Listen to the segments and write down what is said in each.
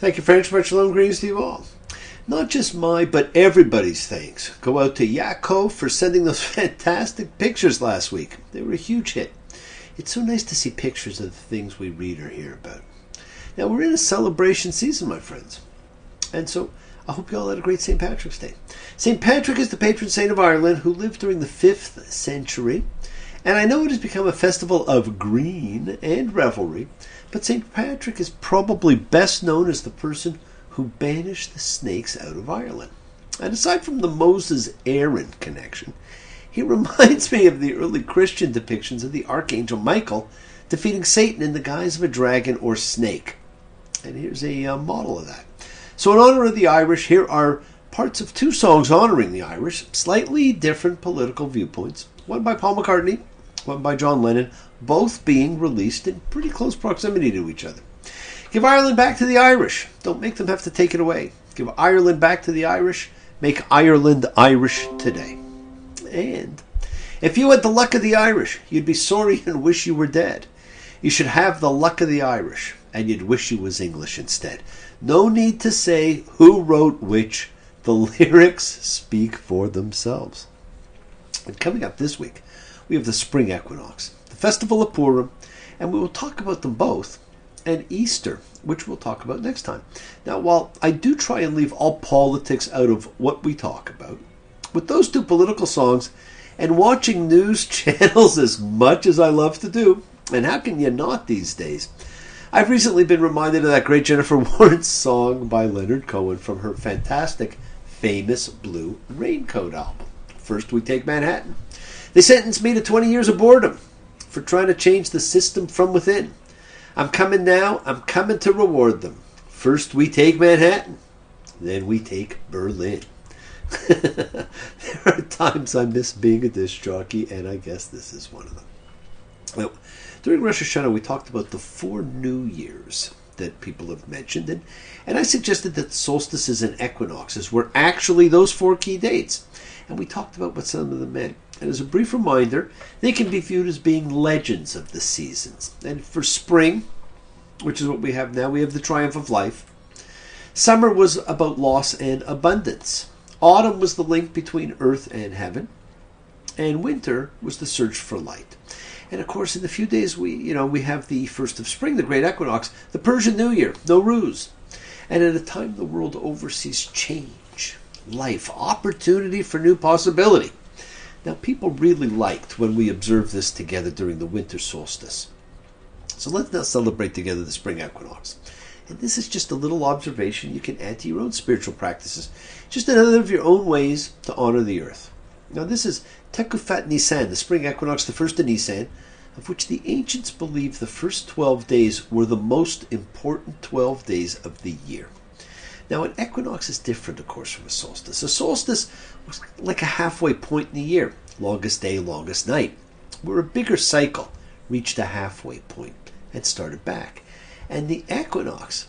Thank you, French. Much shalom, greetings to you all. Not just my, but everybody's thanks go out to Yaakov for sending those fantastic pictures last week. They were a huge hit. It's so nice to see pictures of the things we read or hear about. Now, we're in a celebration season, my friends. And so, I hope you all had a great St. Patrick's Day. St. Patrick is the patron saint of Ireland who lived during the 5th century. And I know it has become a festival of green and revelry, but St. Patrick is probably best known as the person who banished the snakes out of Ireland. And aside from the Moses-Aaron connection, he reminds me of the early Christian depictions of the Archangel Michael defeating Satan in the guise of a dragon or snake. And here's a model of that. So in honor of the Irish, here are parts of two songs honoring the Irish, slightly different political viewpoints, one by Paul McCartney, one by John Lennon, both being released in pretty close proximity to each other. Give Ireland back to the Irish. Don't make them have to take it away. Give Ireland back to the Irish. Make Ireland Irish today. And if you had the luck of the Irish, you'd be sorry and wish you were dead. You should have the luck of the Irish, and you'd wish you was English instead. No need to say who wrote which. The lyrics speak for themselves. And coming up this week, we have the spring equinox, the festival of Purim, and we will talk about them both, and Easter, which we'll talk about next time. Now, while I do try and leave all politics out of what we talk about, with those two political songs and watching news channels as much as I love to do, and how can you not these days, I've recently been reminded of that great Jennifer Warnes song by Leonard Cohen from her fantastic Famous Blue Raincoat album, First We Take Manhattan. They sentenced me to 20 years of boredom for trying to change the system from within. I'm coming now, I'm coming to reward them. First we take Manhattan, then we take Berlin. There are times I miss being a disc jockey, and I guess this is one of them. Now, during Rosh Hashanah, we talked about the 4 New Years that people have mentioned, and I suggested that solstices and equinoxes were actually those 4 key dates. And we talked about what some of them meant. And as a brief reminder, they can be viewed as being legends of the seasons. And for spring, which is what we have now, we have the triumph of life. Summer was about loss and abundance. Autumn was the link between earth and heaven. And winter was the search for light. And of course, in the few days we have the first of spring, the great equinox, the Persian New Year, Nowruz. And at a time the world oversees change, life, opportunity for new possibility. Now, people really liked when we observed this together during the winter solstice. So let's now celebrate together the spring equinox. And this is just a little observation you can add to your own spiritual practices. Just another of your own ways to honor the earth. Now, this is Tekufat Nisan, the spring equinox, the first of Nisan, of which the ancients believed the first 12 days were the most important 12 days of the year. Now, an equinox is different, of course, from a solstice. A solstice was like a halfway point in the year. Longest day, longest night. Where a bigger cycle reached a halfway point and started back. And the equinox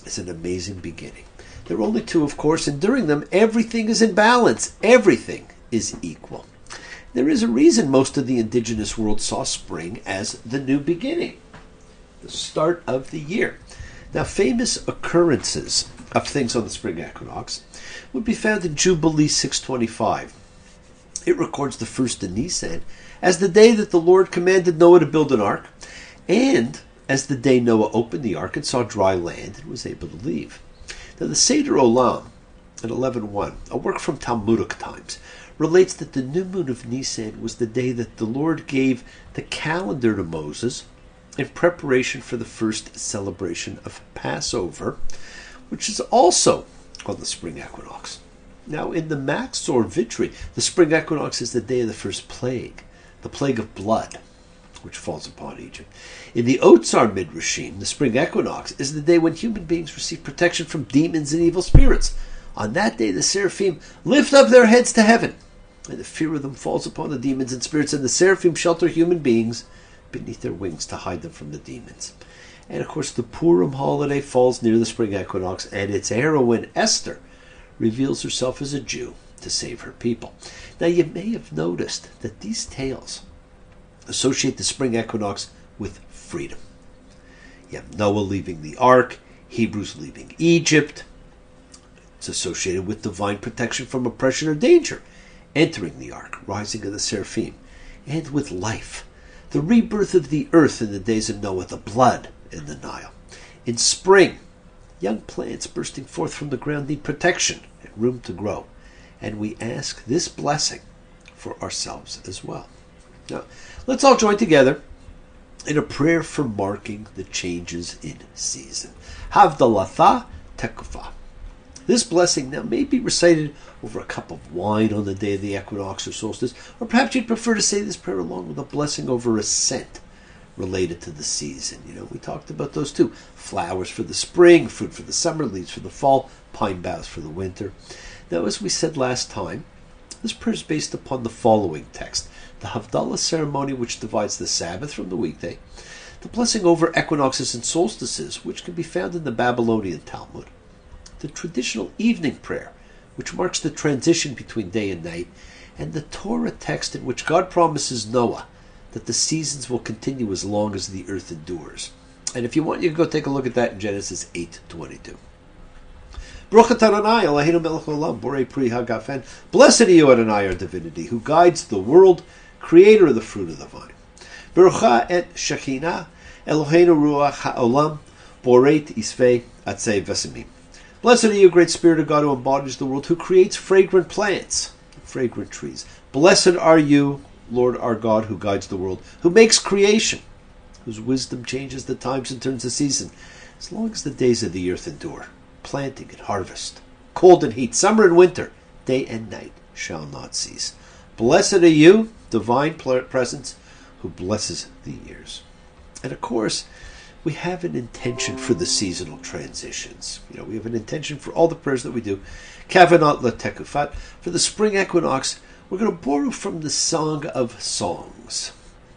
is an amazing beginning. There are only 2, of course, and during them, everything is in balance. Everything is equal. There is a reason most of the indigenous world saw spring as the new beginning, the start of the year. Now, famous occurrences of things on the spring equinox would be found in Jubilee 625. It records the first of Nisan as the day that the Lord commanded Noah to build an ark, and as the day Noah opened the ark and saw dry land and was able to leave. Now, the Seder Olam in 11.1, a work from Talmudic times, relates that the new moon of Nisan was the day that the Lord gave the calendar to Moses in preparation for the first celebration of Passover, which is also on the spring equinox. Now, in the Maxor Vitri, the spring equinox is the day of the first plague, the plague of blood, which falls upon Egypt. In the Otsar Midrashim, the spring equinox is the day when human beings receive protection from demons and evil spirits. On that day, the seraphim lift up their heads to heaven, and the fear of them falls upon the demons and spirits, and the seraphim shelter human beings beneath their wings to hide them from the demons. And of course, the Purim holiday falls near the spring equinox, and its heroine, Esther, reveals herself as a Jew to save her people. Now, you may have noticed that these tales associate the spring equinox with freedom. You have Noah leaving the ark, Hebrews leaving Egypt. It's associated with divine protection from oppression or danger, entering the ark, rising of the seraphim, and with life, the rebirth of the earth in the days of Noah, the blood in the Nile. In spring, young plants bursting forth from the ground need protection and room to grow, and we ask this blessing for ourselves as well. Now, let's all join together in a prayer for marking the changes in season. Havdalatha Tekufa. This blessing now may be recited over a cup of wine on the day of the equinox or solstice, or perhaps you'd prefer to say this prayer along with a blessing over a scent related to the season. We talked about those too. Flowers for the spring, fruit for the summer, leaves for the fall, pine boughs for the winter. Now, as we said last time, this prayer is based upon the following text: the Havdalah ceremony, which divides the Sabbath from the weekday, the blessing over equinoxes and solstices, which can be found in the Babylonian Talmud, the traditional evening prayer, which marks the transition between day and night, and the Torah text in which God promises Noah that the seasons will continue as long as the earth endures. And if you want, you can go take a look at that in Genesis 8:22. Baruch atah Adonai Eloheinu melech haolam, borei pri hagafen. Blessed are you, Adonai, our divinity, who guides the world, creator of the fruit of the vine. Barucha et Shekhinah Eloheinu ruach haolam, boreit isvei atzei vesemim. Blessed are you, great Spirit of God, who embodies the world, who creates fragrant plants, fragrant trees. Blessed are you, Lord our God, who guides the world, who makes creation, whose wisdom changes the times and turns the season, as long as the days of the earth endure. Planting and harvest, cold and heat, summer and winter, day and night shall not cease. Blessed are you, divine presence, who blesses the years. And of course, we have an intention for the seasonal transitions. We have an intention for all the prayers that we do. Kavanot Latekufat. For the spring equinox, we're going to borrow from the Song of Songs,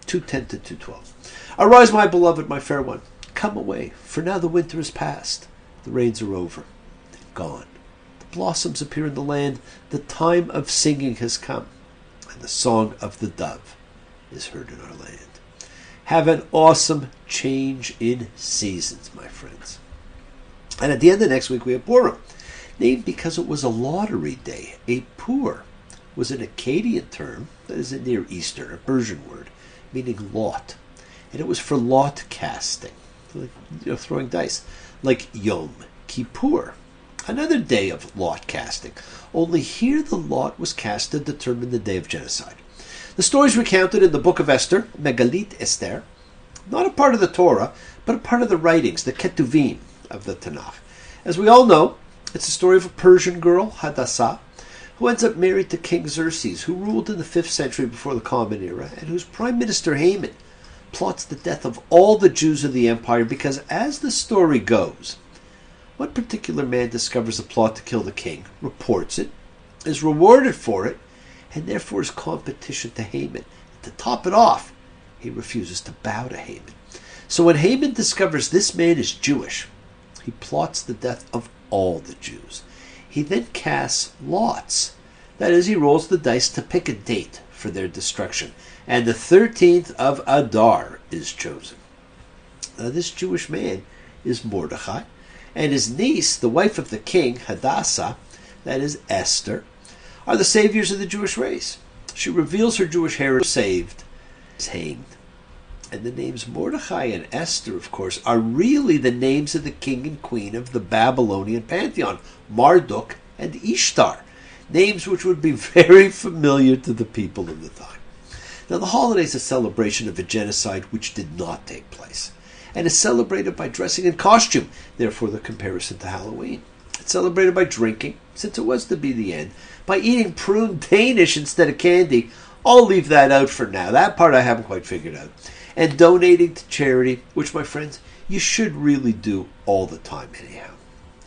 2:10 to 2:12. Arise, my beloved, my fair one. Come away, for now the winter is past. The rains are over. They're gone. The blossoms appear in the land. The time of singing has come. And the song of the dove is heard in our land. Have an awesome change in seasons, my friends. And at the end of next week, we have Purim, named because it was a lottery day. A pur was an Akkadian term, that is a Near Eastern, a Persian word, meaning lot. And it was for lot casting, like throwing dice, like Yom Kippur, another day of lot casting. Only here the lot was cast to determine the day of genocide. The story is recounted in the book of Esther, Megalit Esther, not a part of the Torah, but a part of the writings, the Ketuvim of the Tanakh. As we all know, it's the story of a Persian girl, Hadassah, who ends up married to King Xerxes, who ruled in the 5th century before the Common Era, and whose prime minister Haman plots the death of all the Jews of the empire because, as the story goes, one particular man discovers a plot to kill the king, reports it, is rewarded for it, and therefore is competition to Haman. To top it off, he refuses to bow to Haman. So when Haman discovers this man is Jewish, he plots the death of all the Jews. He then casts lots. That is, he rolls the dice to pick a date for their destruction. And the 13th of Adar is chosen. Now, this Jewish man is Mordechai, and his niece, the wife of the king, Hadassah, that is Esther, are the saviors of the Jewish race. She reveals her Jewish heritage, saved, is hanged. And the names Mordechai and Esther, of course, are really the names of the king and queen of the Babylonian pantheon, Marduk and Ishtar, names which would be very familiar to the people of the time. Now, the holiday is a celebration of a genocide which did not take place, and is celebrated by dressing in costume, therefore the comparison to Halloween. It's celebrated by drinking, since it was to be the end, by eating prune Danish instead of candy. I'll leave that out for now. That part I haven't quite figured out. And donating to charity, which, my friends, you should really do all the time anyhow.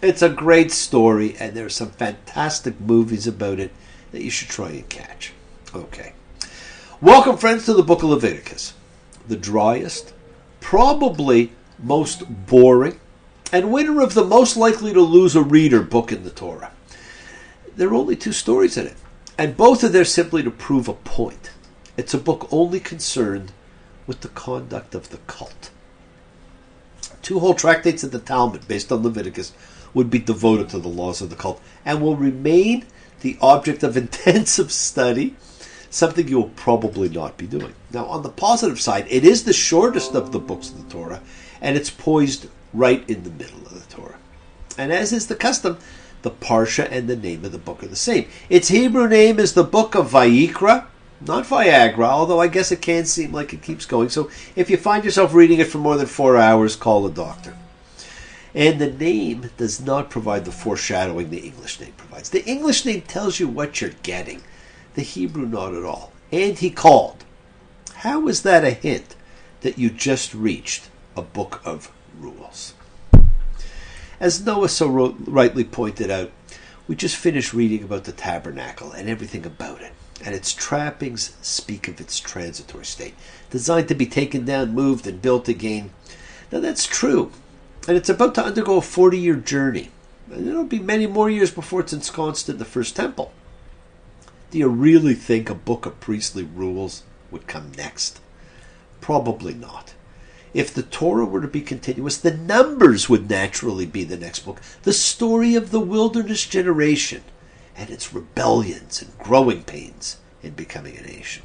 It's a great story, and there are some fantastic movies about it that you should try and catch. Okay. Welcome, friends, to the book of Leviticus. The driest, probably most boring, and winner of the most likely to lose a reader book in the Torah. There are only 2 stories in it, and both are there simply to prove a point. It's a book only concerned with the conduct of the cult. 2 whole tractates of the Talmud based on Leviticus would be devoted to the laws of the cult and will remain the object of intensive study, something you'll probably not be doing. Now, on the positive side, it is the shortest of the books of the Torah, and it's poised right in the middle of the Torah. And as is the custom, the Parsha and the name of the book are the same. Its Hebrew name is the Book of Vayikra, not Viagra, although I guess it can seem like it keeps going. So if you find yourself reading it for more than 4 hours, call a doctor. And the name does not provide the foreshadowing the English name provides. The English name tells you what you're getting. The Hebrew not at all. And he called. How is that a hint that you just reached a book of rules? As Noah so rightly pointed out, we just finished reading about the tabernacle and everything about it. And its trappings speak of its transitory state, designed to be taken down, moved, and built again. Now that's true. And it's about to undergo a 40-year journey. And it'll be many more years before it's ensconced in the first temple. Do you really think a book of priestly rules would come next? Probably not. If the Torah were to be continuous, the Numbers would naturally be the next book. The story of the wilderness generation and its rebellions and growing pains in becoming a nation.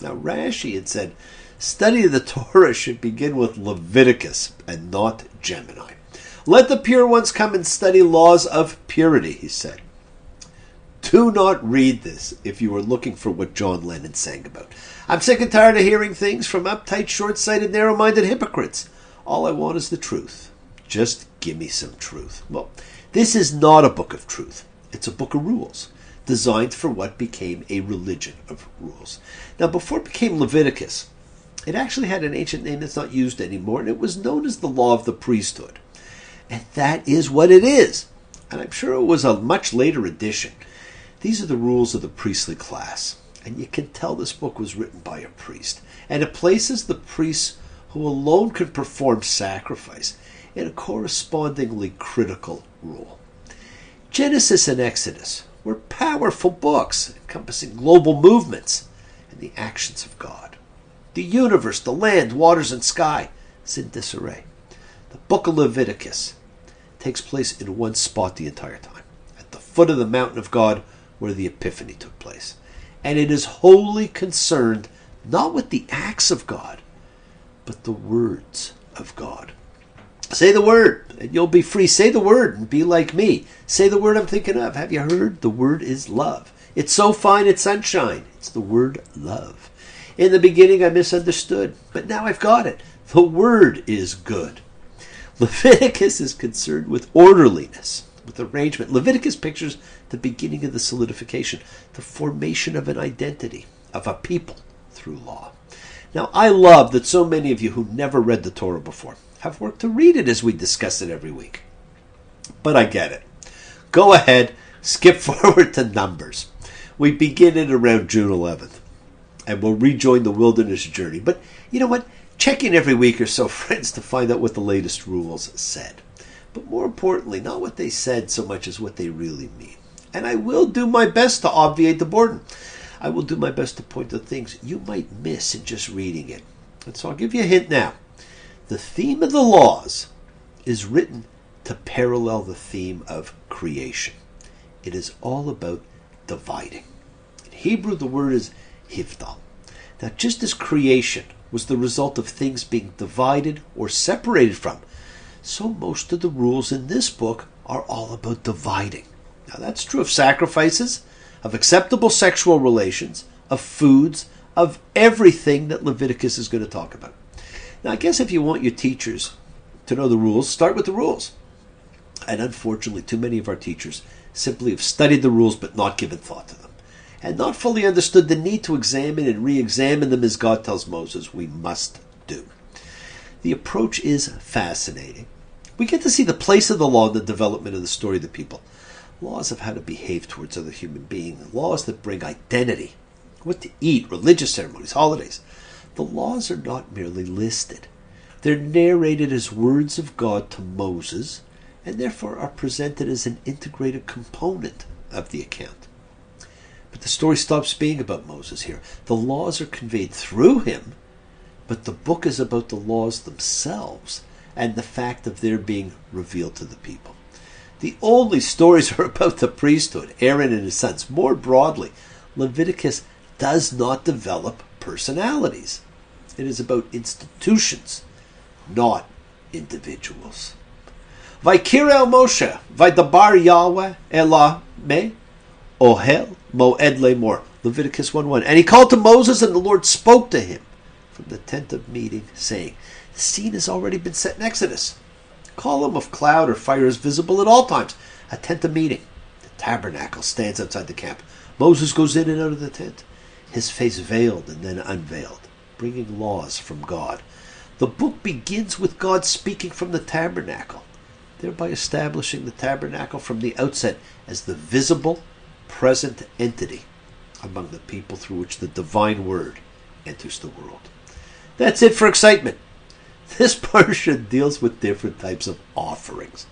Now, Rashi had said, study of the Torah should begin with Leviticus and not Gemini. Let the pure ones come and study laws of purity, he said. Do not read this if you are looking for what John Lennon sang about. I'm sick and tired of hearing things from uptight, short-sighted, narrow-minded hypocrites. All I want is the truth. Just give me some truth. Well, this is not a book of truth. It's a book of rules, designed for what became a religion of rules. Now, before it became Leviticus, it actually had an ancient name that's not used anymore, and it was known as the Law of the Priesthood. And that is what it is. And I'm sure it was a much later edition. These are the rules of the priestly class. And you can tell this book was written by a priest. And it places the priests who alone could perform sacrifice in a correspondingly critical role. Genesis and Exodus were powerful books encompassing global movements and the actions of God. The universe, the land, waters, and sky is in disarray. The book of Leviticus takes place in one spot the entire time, at the foot of the mountain of God where the Epiphany took place. And it is wholly concerned not with the acts of God, but the words of God. Say the word, and you'll be free. Say the word, and be like me. Say the word I'm thinking of. Have you heard? The word is love. It's so fine, it's sunshine. It's the word love. In the beginning, I misunderstood, but now I've got it. The word is good. Leviticus is concerned with orderliness, with arrangement. Leviticus pictures the beginning of the solidification, the formation of an identity, of a people through law. Now, I love that so many of you who never read the Torah before have worked to read it as we discuss it every week. But I get it. Go ahead, skip forward to Numbers. We begin it around June 11th, and we'll rejoin the wilderness journey. But you know what? Check in every week or so, friends, to find out what the latest rules said. But more importantly, not what they said so much as what they really mean. And I will do my best to obviate the boredom. I will do my best to point to things you might miss in just reading it. And so I'll give you a hint now. The theme of the laws is written to parallel the theme of creation. It is all about dividing. In Hebrew, the word is hivdal. Now, just as creation was the result of things being divided or separated from, so most of the rules in this book are all about dividing. Now, that's true of sacrifices, of acceptable sexual relations, of foods, of everything that Leviticus is going to talk about. Now, I guess if you want your teachers to know the rules, start with the rules. And unfortunately, too many of our teachers simply have studied the rules but not given thought to them, and not fully understood the need to examine and re-examine them as God tells Moses we must do. The approach is fascinating. We get to see the place of the law in the development of the story of the people. Laws of how to behave towards other human beings, laws that bring identity, what to eat, religious ceremonies, holidays. The laws are not merely listed. They're narrated as words of God to Moses, and therefore are presented as an integrated component of the account. But the story stops being about Moses here. The laws are conveyed through him, but the book is about the laws themselves and the fact of their being revealed to the people. The only stories are about the priesthood, Aaron and his sons. More broadly, Leviticus does not develop personalities. It is about institutions, not individuals. Vaikira el Moshe, Vaidabar Yahweh Elah me, Ohel Moed Lemor. Leviticus 1:1. And he called to Moses, and the Lord spoke to him from the tent of meeting, saying, the scene has already been set in Exodus. A column of cloud or fire is visible at all times. A tent of meeting. The tabernacle stands outside the camp. Moses goes in and out of the tent, his face veiled and then unveiled, bringing laws from God. The book begins with God speaking from the tabernacle, thereby establishing the tabernacle from the outset as the visible, present entity among the people through which the divine word enters the world. That's it for excitement. This parsha deals with different types of offerings.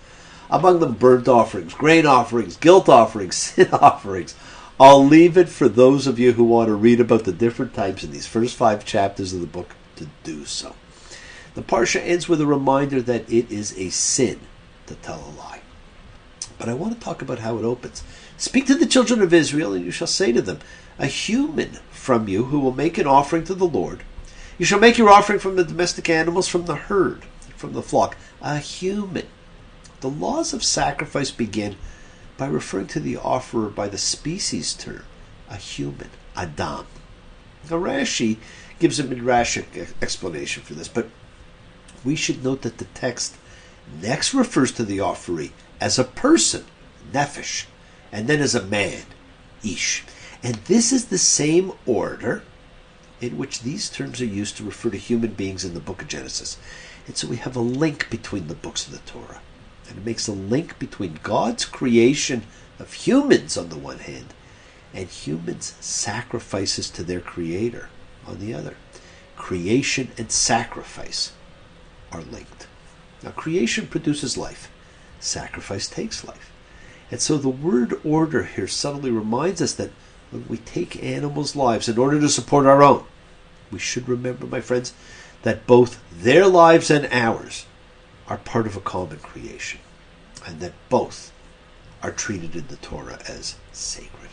Among them, burnt offerings, grain offerings, guilt offerings, sin offerings. I'll leave it for those of you who want to read about the different types in these first 5 chapters of the book to do so. The parsha ends with a reminder that it is a sin to tell a lie. But I want to talk about how it opens. Speak to the children of Israel, and you shall say to them, a human from you who will make an offering to the Lord. You shall make your offering from the domestic animals, from the herd, from the flock. A human. The laws of sacrifice begin by referring to the offerer by the species term, a human, Adam. Now Rashi gives a midrashic explanation for this, but we should note that the text next refers to the offeree as a person, nephesh, and then as a man, ish. And this is the same order in which these terms are used to refer to human beings in the book of Genesis. And so we have a link between the books of the Torah. And it makes a link between God's creation of humans on the one hand and humans' sacrifices to their Creator on the other. Creation and sacrifice are linked. Now, creation produces life. Sacrifice takes life. And so the word order here subtly reminds us that when we take animals' lives in order to support our own, we should remember, my friends, that both their lives and ours are part of a common creation, and that both are treated in the Torah as sacred.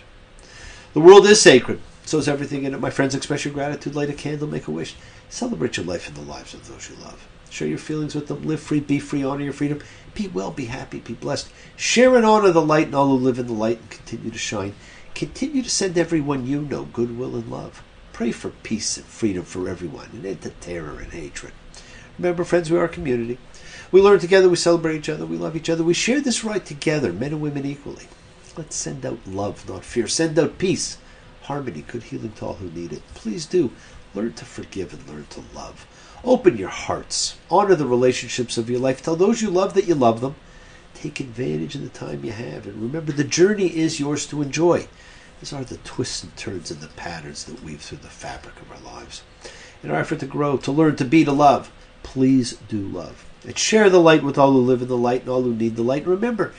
The world is sacred, so is everything in it. My friends, express your gratitude, light a candle, make a wish. Celebrate your life and the lives of those you love. Share your feelings with them. Live free, be free, honor your freedom. Be well, be happy, be blessed. Share and honor the light and all who live in the light and continue to shine. Continue to send everyone you know goodwill and love. Pray for peace and freedom for everyone and end to terror and hatred. Remember, friends, we are a community. We learn together, we celebrate each other, we love each other. We share this right together, men and women equally. Let's send out love, not fear. Send out peace, harmony, good healing to all who need it. Please do. Learn to forgive and learn to love. Open your hearts. Honor the relationships of your life. Tell those you love that you love them. Take advantage of the time you have. And remember, the journey is yours to enjoy. These are the twists and turns and the patterns that weave through the fabric of our lives. In our effort to grow, to learn, to be, to love, please do love. And share the light with all who live in the light and all who need the light. And remember,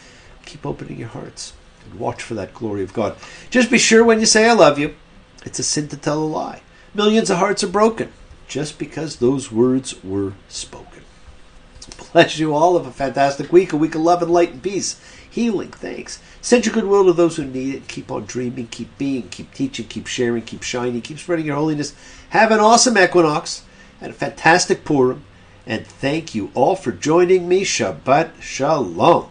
keep opening your hearts and watch for that glory of God. Just be sure when you say I love you, it's a sin to tell a lie. Millions of hearts are broken just because those words were spoken. Bless you all. Have a fantastic week. A week of love and light and peace. Healing. Thanks. Send your goodwill to those who need it. Keep on dreaming. Keep being. Keep teaching. Keep sharing. Keep shining. Keep spreading your holiness. Have an awesome equinox and a fantastic Purim. And thank you all for joining me. Shabbat Shalom.